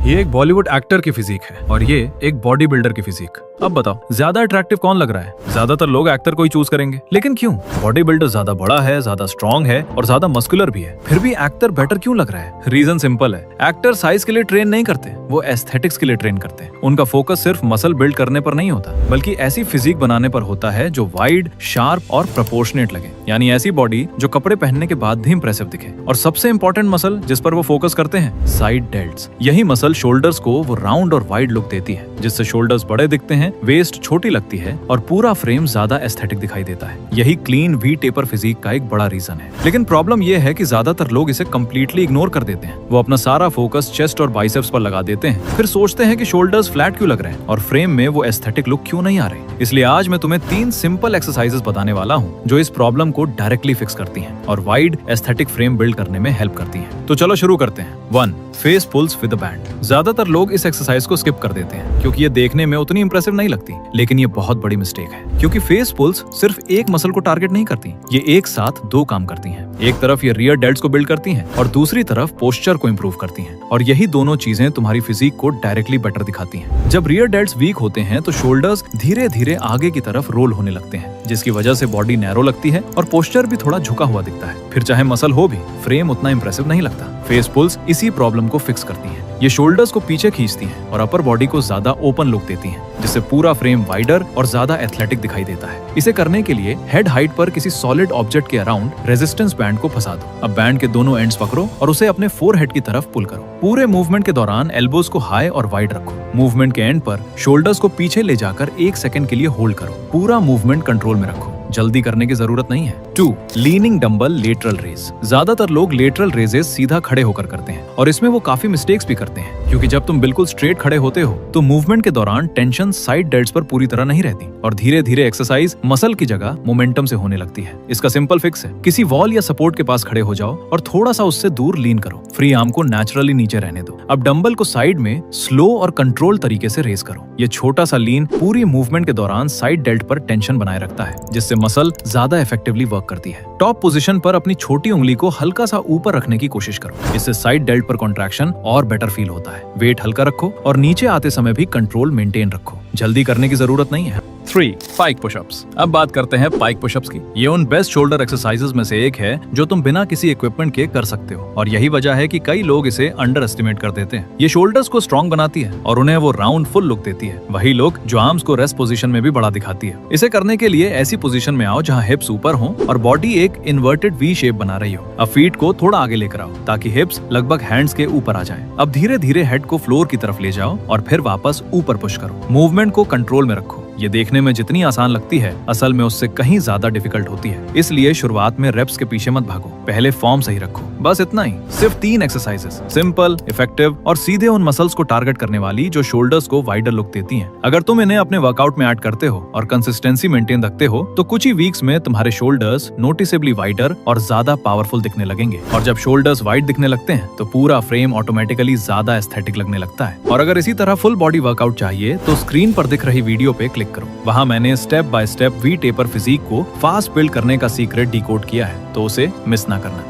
ये एक बॉलीवुड एक्टर की फिजिक है और ये एक बॉडी बिल्डर की फिजिक। अब बताओ ज्यादा अट्रैक्टिव कौन लग रहा है? ज्यादातर लोग एक्टर को ही चूज करेंगे, लेकिन क्यों? बॉडी बिल्डर ज्यादा बड़ा है, ज्यादा स्ट्रॉन्ग है और ज्यादा मस्कुलर भी है, फिर भी एक्टर बेटर क्यों लग रहा है? रीजन सिंपल है, एक्टर साइज के लिए ट्रेन नहीं करते, वो एस्थेटिक्स के लिए ट्रेन करते हैं। उनका फोकस सिर्फ मसल बिल्ड करने पर नहीं होता, बल्कि ऐसी फिजिक बनाने पर होता है जो वाइड, शार्प और प्रोपोर्शनेट लगे। यानी ऐसी बॉडी जो कपड़े पहनने के बाद भी इंप्रेसिव दिखे। और सबसे इंपॉर्टेंट मसल जिस पर वो फोकस करते हैं, साइड डेल्ट्स। यही मसल शोल्डर्स को वो राउंड और वाइड लुक देती है, जिससे शोल्डर्स बड़े दिखते हैं, वेस्ट छोटी लगती है और पूरा फ्रेम ज्यादा एस्थेटिक दिखाई देता है। यही क्लीन वी टेपर फिजिक का एक बड़ा रीजन है। लेकिन प्रॉब्लम ये है कि ज्यादातर लोग इसे कम्प्लीटली इग्नोर कर देते हैं। वो अपना सारा फोकस चेस्ट और बाइसेप्स पर लगा देते हैं, फिर सोचते हैं कि शोल्डर्स फ्लैट क्यों लग रहे हैं और फ्रेम में वो एस्थेटिक लुक क्यों नहीं आ रही। इसलिए आज मैं तुम्हें 3 सिंपल एक्सरसाइजेस बताने वाला हूँ जो इस प्रॉब्लम को डायरेक्टली फिक्स करती हैं और वाइड एस्थेटिक फ्रेम बिल्ड करने में हेल्प करती हैं। तो चलो शुरू करते हैं। 1. Face pulls with a band. ज्यादातर लोग इस एक्सरसाइज को स्किप कर देते हैं क्योंकि ये देखने में उतनी इंप्रेसिव नहीं लगती, लेकिन ये बहुत बड़ी मिस्टेक है क्योंकि फेस पुल्स सिर्फ एक मसल को टारगेट नहीं करती, ये एक साथ 2 काम करती हैं। एक तरफ ये रियर डेल्ट्स को बिल्ड करती हैं और दूसरी तरफ पोस्चर को इंप्रूव करती हैं, और यही दोनों चीजें तुम्हारी फिजिक को डायरेक्टली बेटर दिखाती हैं। जब रियर डेल्ट्स वीक होते हैं तो शोल्डर्स धीरे धीरे आगे की तरफ रोल होने लगते हैं, जिसकी वजह से बॉडी नैरो लगती है और पोस्चर भी थोड़ा झुका हुआ दिखता है। फिर चाहे मसल हो भी, फ्रेम उतना इंप्रेसिव नहीं लगता। फेस पुल्स इसी प्रॉब्लम को फिक्स करती हैं। ये शोल्डर्स को पीछे खींचती हैं और अपर बॉडी को ज्यादा ओपन लुक देती हैं, जिससे पूरा फ्रेम वाइडर और ज्यादा एथलेटिक दिखाई देता है। इसे करने के लिए हेड हाइट पर किसी सॉलिड ऑब्जेक्ट के अराउंड रेजिस्टेंस बैंड को फंसा दो। अब बैंड के दोनों एंड्स पकड़ो और उसे अपने फोरहेड की तरफ पुल करो। पूरे मूवमेंट के दौरान एल्बोज को हाई और वाइड रखो। मूवमेंट के एंड पर शोल्डर्स को पीछे ले जाकर 1 सेकंड के लिए होल्ड करो। पूरा मूवमेंट कंट्रोल में रखो, जल्दी करने की जरूरत नहीं है। 2. Leaning dumbbell lateral raise. ज्यादातर लोग लेटरल रेजेस सीधा खड़े होकर करते हैं और इसमें वो काफी मिस्टेक्स भी करते हैं, क्योंकि जब तुम बिल्कुल स्ट्रेट खड़े होते हो तो मूवमेंट के दौरान टेंशन साइड डेल्ट्स पर पूरी तरह नहीं रहती और धीरे धीरे एक्सरसाइज मसल की जगह मोमेंटम से होने लगती है। इसका सिंपल फिक्स है, किसी वॉल या सपोर्ट के पास खड़े हो जाओ और थोड़ा सा उससे दूर लीन करो। फ्री आर्म को नेचुरली नीचे रहने दो। अब डंबल को साइड में स्लो और कंट्रोल तरीके से रेज करो। ये छोटा सा लीन पूरी मूवमेंट के दौरान साइड डेल्ट पर टेंशन बनाए रखता है, जिससे मसल ज्यादा इफेक्टिवली वर्क करती है। टॉप पोजीशन पर अपनी छोटी उंगली को हल्का सा ऊपर रखने की कोशिश करो, इससे साइड डेल्ट पर कॉन्ट्रैक्शन और बेटर फील होता है। वेट हल्का रखो और नीचे आते समय भी कंट्रोल मेंटेन रखो, जल्दी करने की जरूरत नहीं है। 3. Pike pushups. अब बात करते हैं पाइक पुशअप्स की। ये उन बेस्ट शोल्डर एक्सरसाइजेस में से एक है जो तुम बिना किसी इक्विपमेंट के कर सकते हो, और यही वजह है कि कई लोग इसे अंडर एस्टिमेट कर देते हैं। ये शोल्डर्स को स्ट्रॉन्ग बनाती है और उन्हें वो राउंड फुल लुक देती है, वही लुक जो आर्म्स को रेस्ट पोजीशन में भी बड़ा दिखाती है। इसे करने के लिए ऐसी पोजीशन में आओ जहाँ हिप्स ऊपर हो और बॉडी एक इन्वर्टेड वी शेप बना रही हो। अब फीट को थोड़ा आगे लेकर आओ ताकि हिप्स लगभग हैंड्स के ऊपर आ जाए। अब धीरे धीरे हेड को फ्लोर की तरफ ले जाओ और फिर वापस ऊपर पुश करो। मूवमेंट को कंट्रोल में रखो। ये देखने में जितनी आसान लगती है, असल में उससे कहीं ज्यादा डिफिकल्ट होती है। इसलिए शुरुआत में रेप्स के पीछे मत भागो, पहले फॉर्म सही रखो। बस इतना ही, सिर्फ 3 एक्सरसाइजेस, सिंपल, इफेक्टिव और सीधे उन मसल्स को टारगेट करने वाली जो शोल्डर्स को वाइडर लुक देती हैं। अगर तुम इन्हें अपने वर्कआउट में ऐड करते हो और कंसिस्टेंसी मेंटेन रखते हो तो कुछ ही वीक्स में तुम्हारे शोल्डर्स नोटिसेबली वाइडर और ज्यादा पावरफुल दिखने लगेंगे। और जब शोल्डर्स वाइड दिखने लगते हैं तो पूरा फ्रेम ऑटोमेटिकली ज्यादा एस्थेटिक लगने लगता है। और अगर इसी तरह फुल बॉडी वर्कआउट चाहिए तो स्क्रीन पर दिख रही वीडियो पे क्लिक करो। वहाँ मैंने step by step V taper physique को फास्ट बिल्ड करने का सीक्रेट डिकोड किया है, तो उसे मिस ना करना।